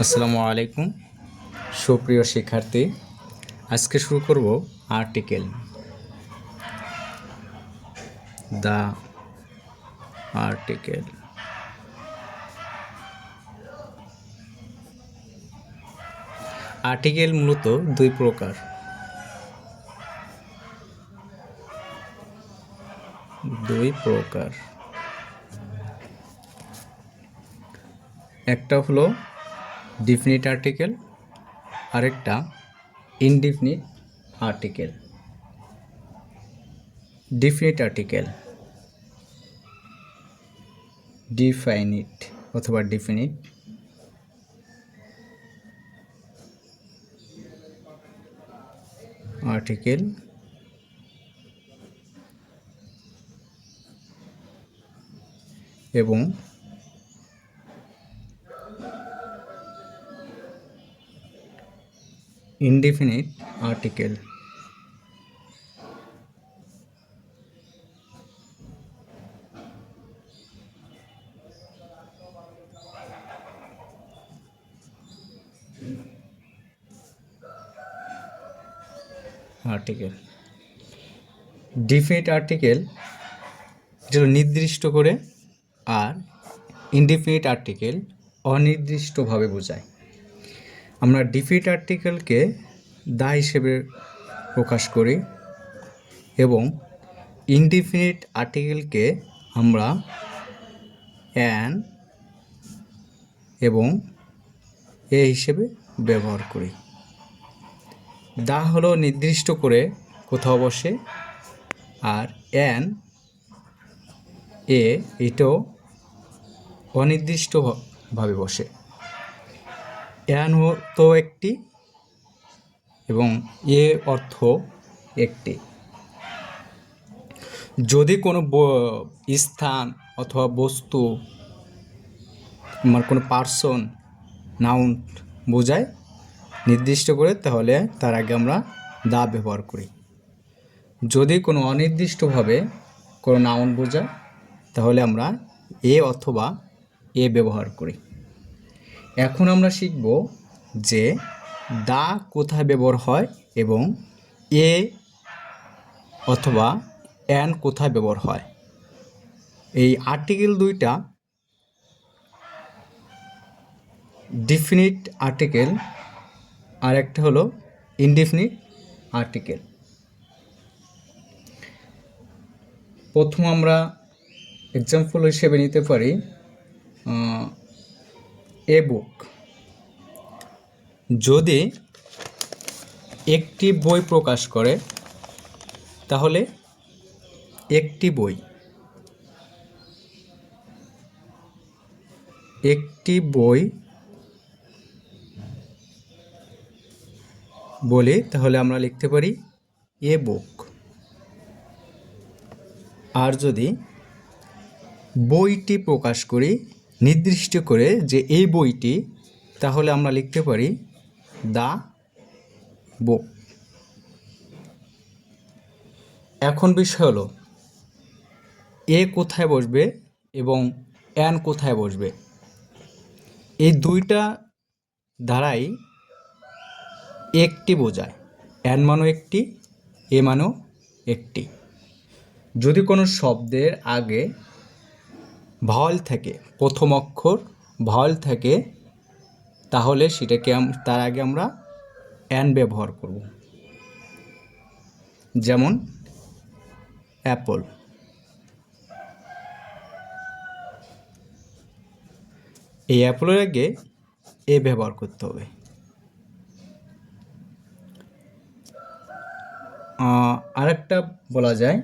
আসসালামু আলাইকুম সুপ্রিয় শিক্ষার্থী। আজকে শুরু করব আর্টিকেল। The article. আর্টিকেল মূলত দুই প্রকার। একটা হলো ডিফিনিট আর্টিকেল, আরেকটা ইনডিফিনিট আর্টিকেল। ডিফিনিট আর্টিকেল, ডিফাইনিট অথবা ডিফিনিট আর্টিকেল এবং indefinite article. Article definite article যেটা নির্দিষ্ট করে, আর ইনডিফিনিট আর্টিকেল অনির্দিষ্টভাবে বোঝায়। আমরা ডিফিনিট আর্টিকেলকে দা হিসেবে প্রকাশ করি এবং ইনডিফিনিট আর্টিকেলকে আমরা অ্যান এবং এ হিসেবে ব্যবহার করি। দা হলো নির্দিষ্ট করে কোথাও বসে, আর অ্যান এটাও অনির্দিষ্টভাবে বসে। অ্যান তো একটি এবং এ অর্থ একটি। যদি কোনো স্থান অথবা বস্তু, কোনো পার্সন, নাউন বোঝায় নির্দিষ্ট করে, তাহলে তার আগে আমরা দা ব্যবহার করি। যদি কোনো অনির্দিষ্টভাবে কোনো নাউন বোঝায়, তাহলে আমরা এ অথবা এ ব্যবহার করি। এখন আমরা শিখব যে দা কোথায় ব্যবহার হয় এবং এ অথবা অ্যান কোথায় ব্যবহার হয়। এই আর্টিকেল দুইটা ডিফিনিট আর্টিকেল আর একটা হলো ইনডিফিনিট আর্টিকেল। প্রথম আমরা এক্সাম্পল হিসেবে নিতে পারি এ বুক। যদি একটি বই প্রকাশ করে, তাহলে একটি বই। একটি বই বলে, তাহলে আমরা লিখতে পারি এ বুক। আর যদি বইটি প্রকাশ করি নির্দিষ্ট করে যে এই বইটি, তাহলে আমরা লিখতে পারি দা বুক। এখন বিষয় হলো এ কোথায় বসবে এবং অ্যান কোথায় বসবে। এই দুইটা দ্বারাই একটি বোঝায়। অ্যান মানেও একটি, এ মানেও একটি। যদি কোনো শব্দের আগে ভাওয়াল থাকে, প্রথম অক্ষর ভাওয়াল থাকে, তাহলে সেটাকে তার আগে আমরা অ্যান ব্যবহার করব। যেমন অ্যাপল। এই অ্যাপলের আগে এ ব্যবহার করতে হবে। আরেকটা বলা যায়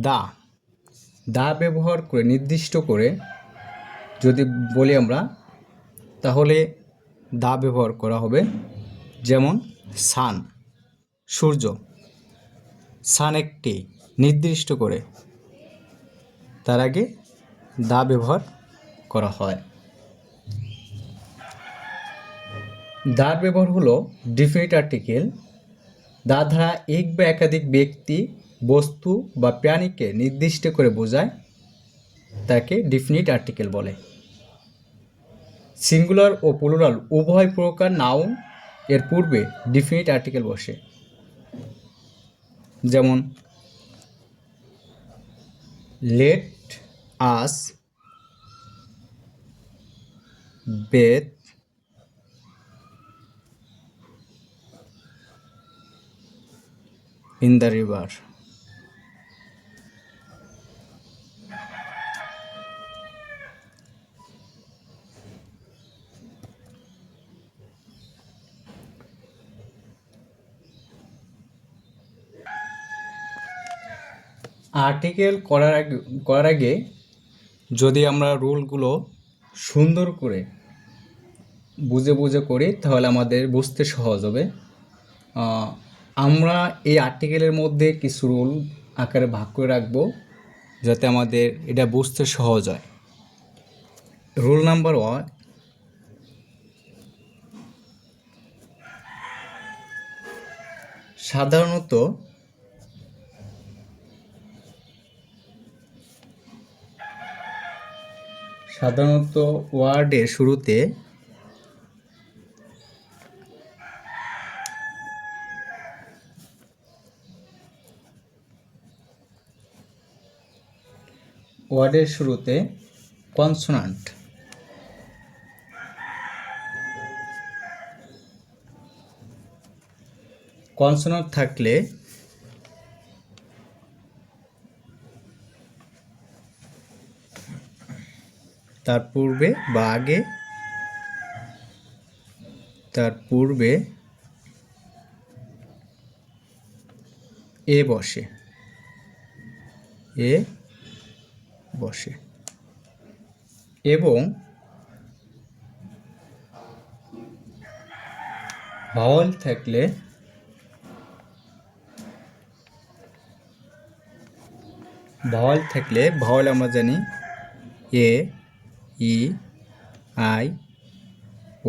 দা। দা ব্যবহার করে নির্দিষ্ট করে যদি বলি আমরা, তাহলে দা ব্যবহার করা হবে। যেমন সান, সূর্য। সান একটি, নির্দিষ্ট করে তার আগে দা ব্যবহার করা হয়। দার ব্যবহার হলো ডিফিনিট আর্টিকেল। দা দ্বারা এক বা একাধিক ব্যক্তি বস্তু বা প্রাণীকে নির্দিষ্ট করে বোঝায় তাকে ডিফিনিট আর্টিকেল বলে। সিঙ্গুলার ও প্লুরাল উভয় প্রকার নাউন এর পূর্বে ডিফিনিট আর্টিকেল বসে। যেমন let us bathe in the river. Article করার আগে যদি আমরা রুলগুলো সুন্দর করে বুঝে বুঝে করি তাহলে আমাদের বুঝতে সহজ হবে। আমরা এই আর্টিকেলের মধ্যে কিছু রুল আকারে ভাগ করে রাখবো যাতে আমাদের এটা বুঝতে সহজ হয়। রুল নাম্বার 1, সাধারণত ওয়ার্ডের শুরুতে কনসোনান্ট থাকলে তার পূর্বে বা আগে এ বসে এবং ভাওয়াল থাকলে ভাওয়াল আমরা জানি এ, ই, আই,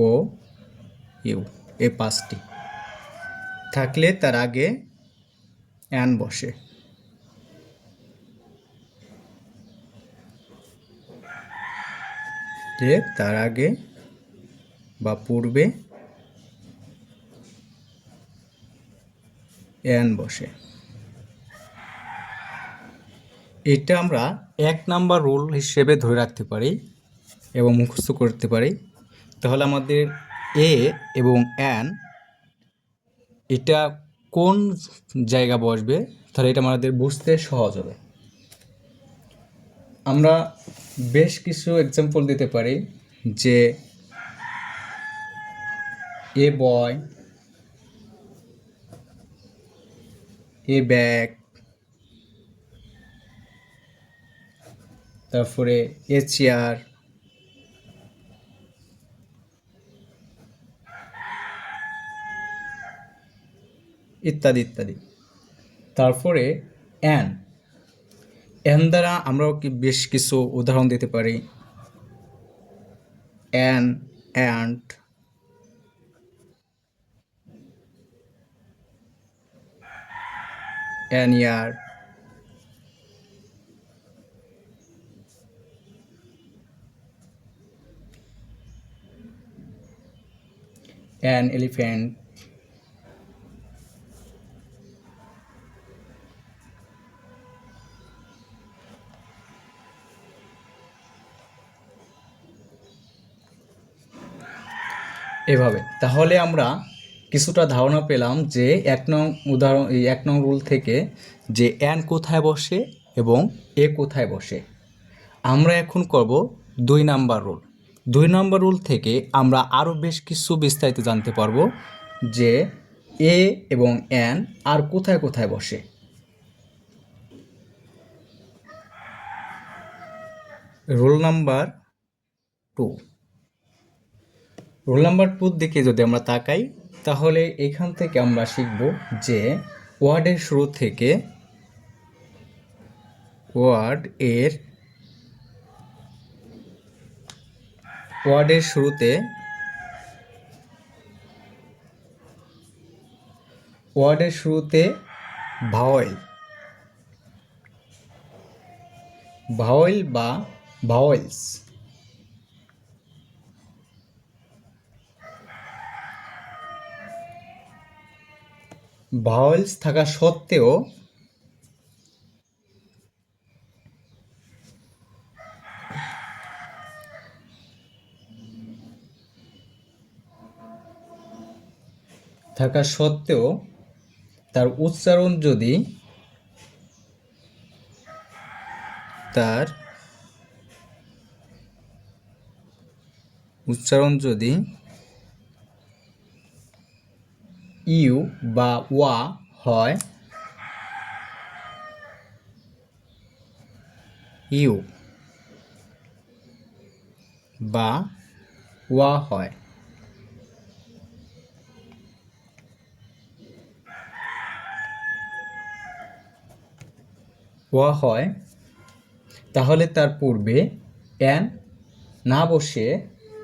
ও, ইউ, এই 5টি থাকলে তার আগে অ্যান বসে। তার আগে বা পূর্বে অ্যান বসে। এটা আমরা 1 নাম্বার রুল হিসেবে ধরে রাখতে পারি এবং মুখস্থ করতে পারি। তাহলে আমাদের এ এবং অ্যান এটা কোন জায়গা বসবে তাহলে এটা আমাদের বুঝতে সহজ হবে। আমরা বেশ কিছু এক্সাম্পল দিতে পারি যে এ বয়, এ ব্যাগ, তারপরে এ চেয়ার, ইত্যাদি ইত্যাদি। তারপরে অ্যান দ্বারা আমরাও বেশ কিছু উদাহরণ দিতে পারি। An, ant, an year, an elephant, এভাবে। তাহলে আমরা কিছুটা ধারণা পেলাম যে 1 নং রুল থেকে যে অ্যান কোথায় বসে এবং এ কোথায় বসে। আমরা এখন করব 2 নাম্বার রুল। 2 নাম্বার রুল থেকে আমরা আরও বেশ কিছু বিস্তারিত জানতে পারবো যে এ এবং অ্যান আর কোথায় কোথায় বসে। Rule number 2। রুল নাম্বার 2 দিকে যদি আমরা তাকাই তাহলে এখান থেকে আমরা শিখব যে ওয়ার্ডের শুরুতে ভাওয়েল ভাওয়েল বা ভাওয়েলস। ভাওয়েলস থাকা সত্ত্বেও তার উচ্চারণ যদি ইউ বা ওয়া হয়, ইউ বা ওয়া হয়, তাহলে তার পূর্বে এন না বসে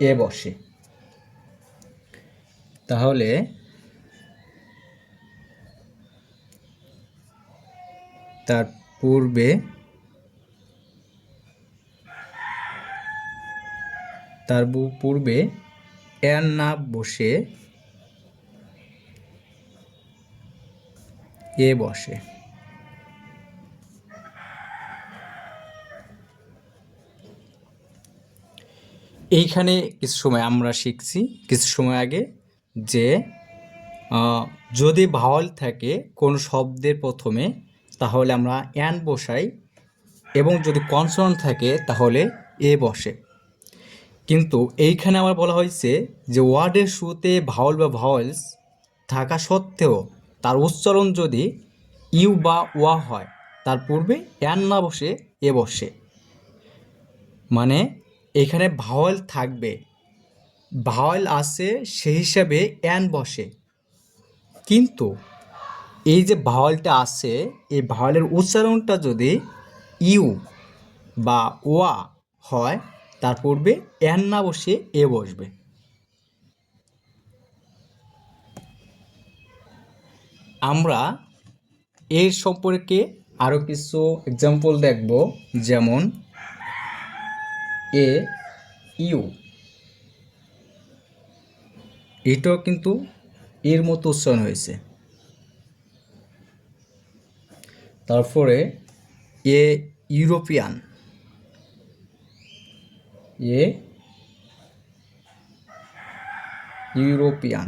এ বসে। তাহলে তার পূর্বে এন না বসে এ বসে। এইখানে কিছু সময় আমরা শিখছি কিছু সময় আগে যে যদি ভাওয়াল থাকে কোনো শব্দের প্রথমে তাহলে আমরা অ্যান বসাই, এবং যদি কনসোনেন্ট থাকে তাহলে এ বসে। কিন্তু এইখানে আমার বলা হয়েছে যে ওয়ার্ডের শুরুতে ভাওয়াল বা ভাওয়েলস থাকা সত্ত্বেও তার উচ্চারণ যদি ইউ বা ওয়া হয়, তার পূর্বে অ্যান না বসে এ বসে। মানে এখানে ভাওয়াল থাকবে, ভাওয়াল আছে সেই হিসাবে অ্যান বসে, কিন্তু এই যে ভাওয়ালটা আছে এই ভাওয়ালের উচ্চারণটা যদি ইউ বা ওয়া হয়, তার পূর্বে অ্যান না বসে এ বসবে। আমরা এর সম্পর্কে আরও কিছু এক্সাম্পল দেখব, যেমন এ ইউ, এটাও কিন্তু এর মতো উচ্চারণ হয়েছে। তারপরে a European, a European,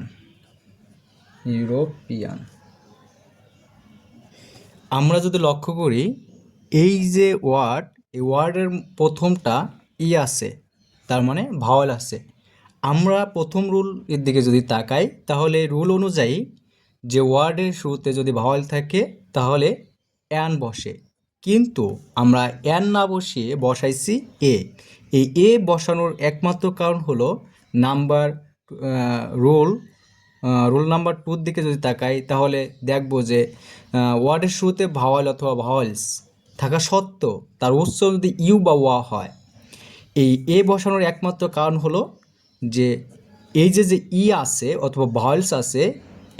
European. আমরা যদি লক্ষ্য করি এই যে ওয়ার্ড, এই ওয়ার্ডের প্রথমটা ই আছে, তার মানে ভাওয়াল আছে। আমরা প্রথম রুল এর দিকে যদি তাকাই তাহলে রুল অনুযায়ী যে ওয়ার্ডের শুরুতে যদি ভাওয়াল থাকে তাহলে অ্যান বসে, কিন্তু আমরা অ্যান না বসিয়ে বসাইছি এ। এই এ বসানোর একমাত্র কারণ হলো নাম্বার রুল নাম্বার 2 দিকে যদি তাকাই তাহলে দেখব যে ওয়ার্ডের শুরুতে ভাওয়াল অথবা ভাওয়ালস থাকা সত্ত্বেও তার উচ্চারণ যদি ইউ বা ওয়া হয়, এই এ বসানোর একমাত্র কারণ হলো যে এই যে ই আছে অথবা ভাওয়ালস আছে,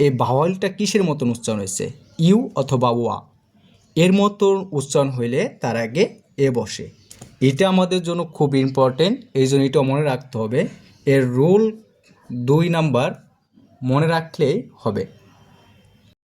এই ভাওয়ালটা কিসের মতন উচ্চারণ হয়েছে, ইউ অথবা ওয়া এর মতন উচ্চারণ হইলে তার আগে এ বসে। এটা আমাদের জন্য খুব ইম্পর্টেন্ট, এই জন্য এটা মনে রাখতে হবে। এর রুল 2 নাম্বার মনে রাখলেই হবে।